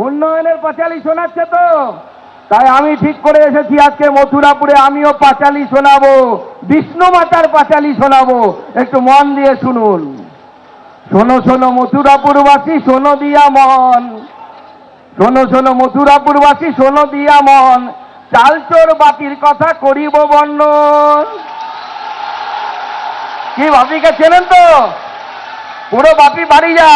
উন্নয়নের পাঁচালী শোনাচ্ছে তো, তাই আমি ঠিক করে এসেছি আজকে মথুরাপুরে আমিও পাঁচালী শোনাবো, বিষ্ণু মাতার পাঁচালী শোনাবো। একটু মন দিয়ে শুনুন। শোনো শোনো মথুরাপুরবাসী, শোনো দিয়া মন, শোনো শোনো মথুরাপুরবাসী, শোনো দিয়া মন, চালচোর বাপির কথা করিব বর্ণন। কি বাপিকে চেনেন তো? পুরো বাপি বাড়ি যা।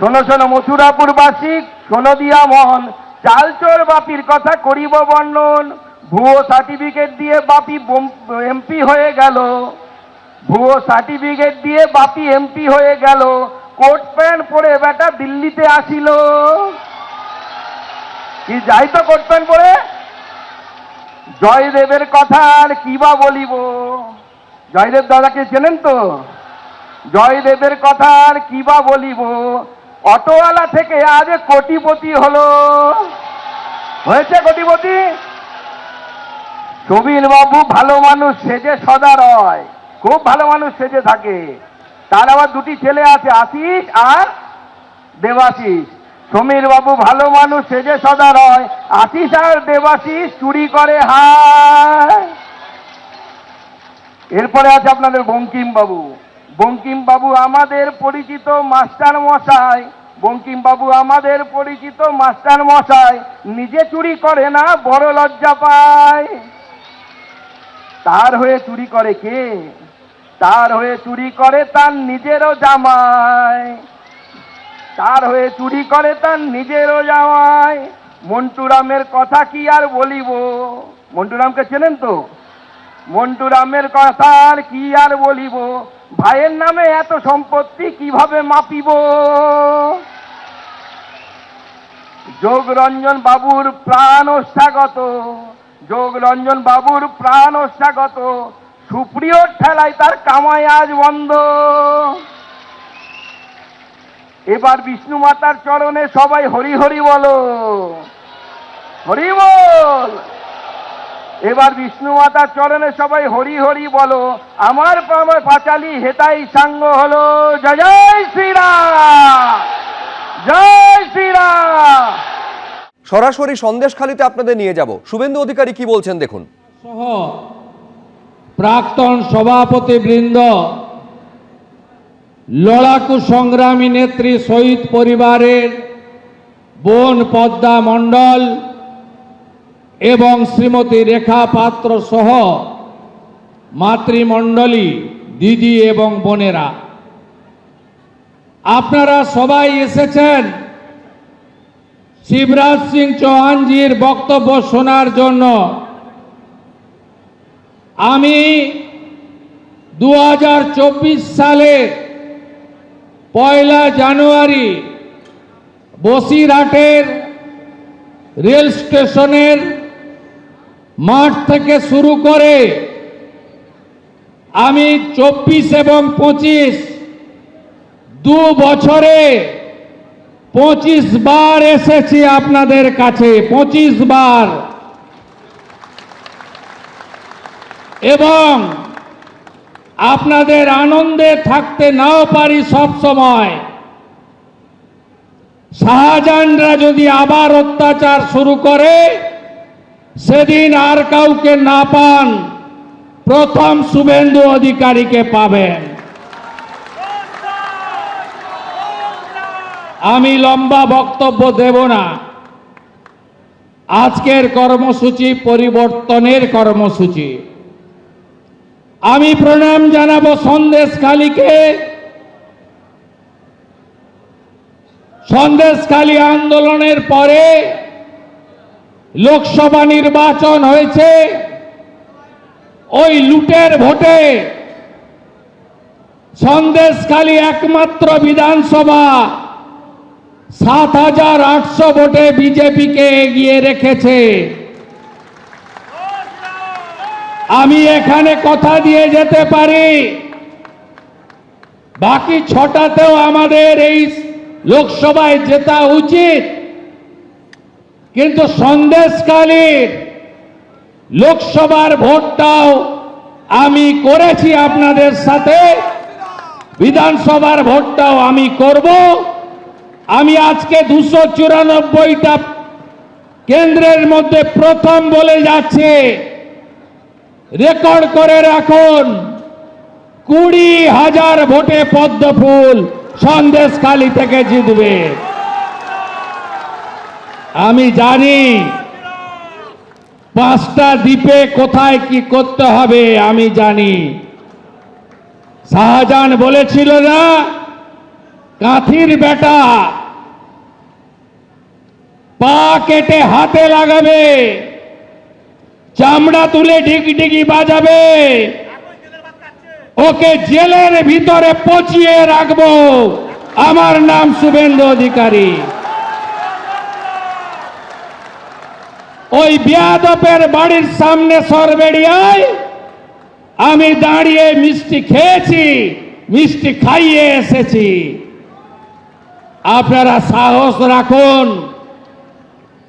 শোনো শোনো মথুরাপুরবাসী, শোনো দিয়া মন, চালচোর বাপির কথা করিব বর্ণন। ভুয়ো সার্টিফিকেট দিয়ে বাপি এমপি হয়ে গেল, ভুয়ো সার্টিফিকেট দিয়ে বাপি এমপি হয়ে গেল, কোট প্যান্ট পরে বেটা দিল্লিতে আসিল। কি যাই তো কোট প্যান্ট পরে। জয়দেবের কথা আর কি বা বলিব। জয়দেব দাদাকে চেনেন তো? জয়দেবের কথা আর কি বা বলিব, অটোওয়ালা থেকে আজ কোটিপতি হলো। হয়েছে কোটিপতি। সুবীর বাবু ভালো মানুষ সেজে সদা রয়, খুব ভালো মানুষ সেজে থাকে। তার আবার দুটি ছেলে আছে, আশিস আর দেবাশিস। সমীর বাবু ভালো মানুষ সেজে সদা রয়, আশিস আর দেবাশিস চুরি করে হায়। এরপরে আছে আপনাদের বঙ্কিম বাবু। বঙ্কিম বাবু আমাদের পরিচিত মাস্টার মশাই, বঙ্কিম বাবু আমাদের পরিচিত মাস্টার মশাই, নিজে চুরি করে না বড় লজ্জা পায়। তার হয়ে চুরি করে কে? তার হয়ে চুরি করে তার নিজেরও জামাই, তার হয়ে চুরি করে তার নিজেরও জামাই। মন্টুরামের কথা কি আর বলিব। মন্টুরামকে চেনেন তো? মন্টুরামের কথা আর কি আর বলিব, ভাইয়ের নামে এত সম্পত্তি কিভাবে মাপিব। যোগরঞ্জন বাবুর প্রাণ ওষ্ঠাগত, যোগরঞ্জন বাবুর প্রাণ ওষ্ঠাগত, সুপ্রিয়র ঠেলায় তার কামাই আজ বন্ধ। এবার বিষ্ণু মাতার চরণে সবাই হরি হরি বলো, হরি বল। এবার বিষ্ণু মাতার চরণে সবাই হরি হরি বলো, আমার পাঁচালী হেতাই সাঙ্গ হলো। জয় জয় শ্রীরাম, জয় শ্রীরাম। সরাসরি সন্দেশখালিতে আপনাদের নিয়ে যাব। শুভেন্দু অধিকারী কি বলছেন দেখুন। সহ প্রাক্তন সভাপতি বৃন্দ, লড়াকু সংগ্রামী নেত্রী শহীদ পরিবারের বোন পদ্মা মণ্ডল এবং শ্রীমতী রেখা পাত্র সহ মাতৃমণ্ডলী, দিদি এবং বোনেরা, আপনারা সবাই এসেছেন শিবরাজ সিং চৌহানজির বক্তব্য শোনার জন্য। আমি 2024 সালে 1 জানুয়ারি বসিরহাটের রেল স্টেশনের মাঠ থেকে শুরু করে আমি 24 এবং 25 দু বছরে 25 বার এসেছি আপনাদের কাছে, 25 বার। এবং আপনাদের আনন্দে থাকতে নাও পারি সব সময়, শাহজাহানরা যদি আবার অত্যাচার শুরু করে সেদিন আর কাউকে না পান, প্রথম শুভেন্দু অধিকারীকে পাবেন। আমি লম্বা বক্তব্য দেব না। আজকের কর্মসূচি পরিবর্তনের কর্মসূচি। আমি প্রণাম জানাবো সন্দেশখালীকে। সন্দেশখালী আন্দোলনের পরে লোকসভা নির্বাচন হয়েছে, ওই লুটের ভোটে সন্দেশখালী একমাত্র বিধানসভা ৭,৮০০ ভোটে বিজেপিকে এগিয়ে রেখেছে। আমি এখানে কথা দিয়ে যেতে পারি বাকি 6টাতেও আমাদের এই লোকসভায় জেতা উচিত, কিন্তু সন্দেশখালীর লোকসভার ভোটটাও আমি করেছি আপনাদের সাথে, বিধানসভার ভোটটাও আমি করব। আমি আজকে 294টা কেন্দ্রের মধ্যে প্রথম বলে যাচ্ছে, রেকর্ড করে রাখুন, 20,000 ভোটে পদ্মফুল সন্দেশখালী থেকে জিতবে। আমি জানি 5টা দ্বীপে কোথায় কি করতে হবে আমি জানি। শাহজাহান বলেছিল না, কাঁথির বেটা পা কেটে হাতে লাগাবে, চামড়া তুলে ডিগডিগি বাজাবে, ওকে জেলের ভিতরে পচিয়ে রাখবো। আমার নাম শুভেন্দু অধিকারী। ওই বিয়াদপের বাড়ির সামনে সরবেড়িয়ায় আমি দাঁড়িয়ে মিষ্টি খেয়েছি, মিষ্টি খাইয়ে এসেছি। আপনারা সাহস রাখুন,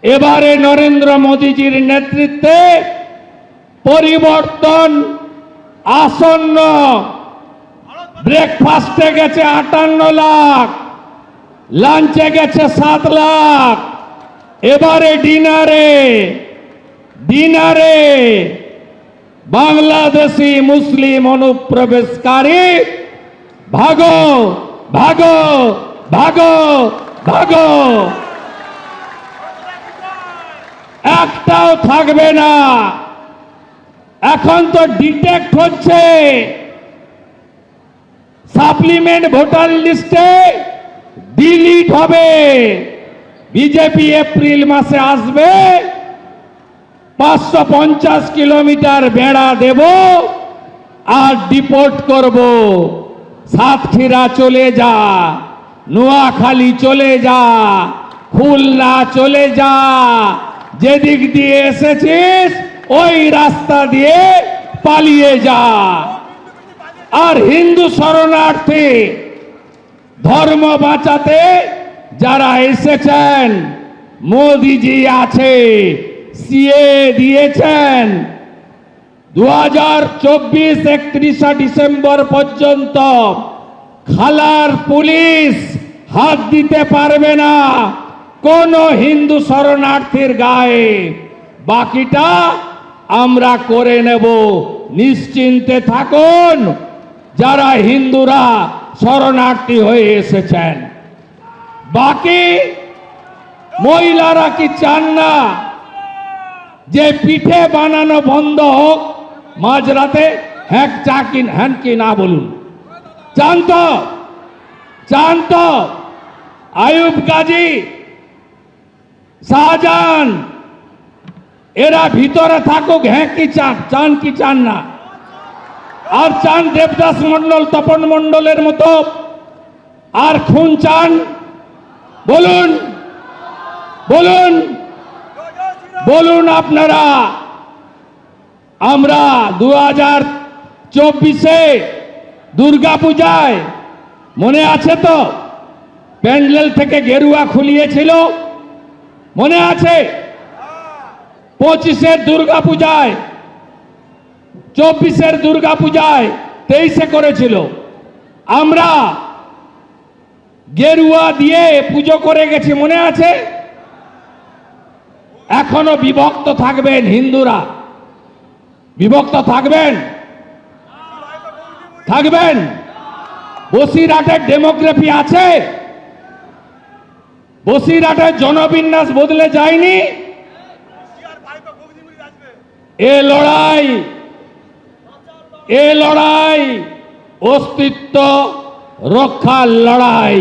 এবারে নরেন্দ্র মোদীজির নেতৃত্বে পরিবর্তন আসন্ন। ব্রেকফাস্টে গেছে 58 লাখ, লাঞ্চে গেছে 7 লাখ, এবারে ডিনারে বাংলাদেশি মুসলিম অনুপ্রবেশকারী ভাগো ভাগো ভাগো ভাগো, একটাও থাকবে না। এখন তো ডিটেক্ট হচ্ছে, সাপ্লিমেন্ট ভোটার লিস্টে ডিলিট হবে। বিজেপি এপ্রিল মাসে আসবে, 550 কিলোমিটার বেড়া দেব আর ডিপোর্ট করব। সাতক্ষীরা চলে যা, নোয়াখালী চলে যা, খুলনা চলে যা, যেদিক দিয়ে এসেছিস ওই রাস্তা দিয়ে পালিয়ে যা। আর হিন্দু শরণার্থী ধর্ম বাঁচাতে যারা এসেছেন, মোদিজি আছে, সিএ দিয়েছেন, 2024 31 ডিসেম্বর পর্যন্ত খালার পুলিশ হাত দিতে পারবে না কোন হিন্দু শরণার্থীর গায়ে। বাকিটা আমরা করে নেব, নিশ্চিন্তে থাকুন যারা হিন্দুরা শরণার্থী হয়ে এসেছেন। বাকি মহিলারা কি চান না যে পিঠে বানানো বন্ধ হোক মাঝরাতে? হ্যাঁ হ্যাঁ কি না বলুন? চান তো? আয়ুব গাজী, শাহজাহান এরা ভিতরে থাকুক, হ্যাঁ কি চান কি চান না? আর চান দেবদাস মন্ডল, তপন মন্ডলের মতো আর খুন চান? বলুন বলুন বলুন আপনারা। আমরা 2024-এ দুর্গাপূজায় মনে আছে তো, প্যান্ডেল থেকে গেরুয়া খুলিয়েছিল, মনে আছে? 25-এর দুর্গাপূজায়, 24-এর দুর্গাপূজায়, 23-এ করেছিল। আমরা গেরুয়া দিয়ে পুজো করে গেছি, মনে আছে? এখনো বিভক্ত থাকবেন হিন্দুরা, বিভক্ত থাকবেন। বসিরহাটের ডেমোগ্রাফি আছে, বসিরহাটের জনবিন্যাস বদলে যায়নি। এ লড়াই অস্তিত্ব রক্ষার লড়াই।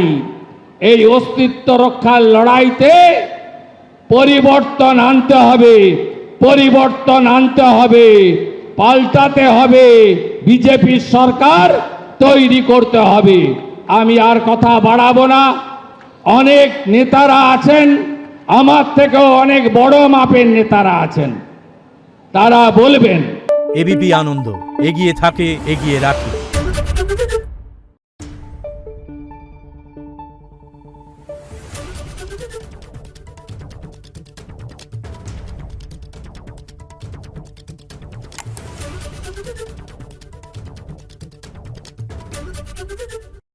এই অস্তিত্ব রক্ষার লড়াইতে পরিবর্তন আনতে হবে, পাল্টাতে হবে, বিজেপি সরকার তৈরি করতে হবে। আমি আর কথা বাড়াবো না। অনেক নেতারা আছেন, আমার থেকেও অনেক বড় মাপের নেতারা আছেন, তারা বলবেন। এবিপি আনন্দ, এগিয়ে থাকে, এগিয়ে রাখে। Thank you.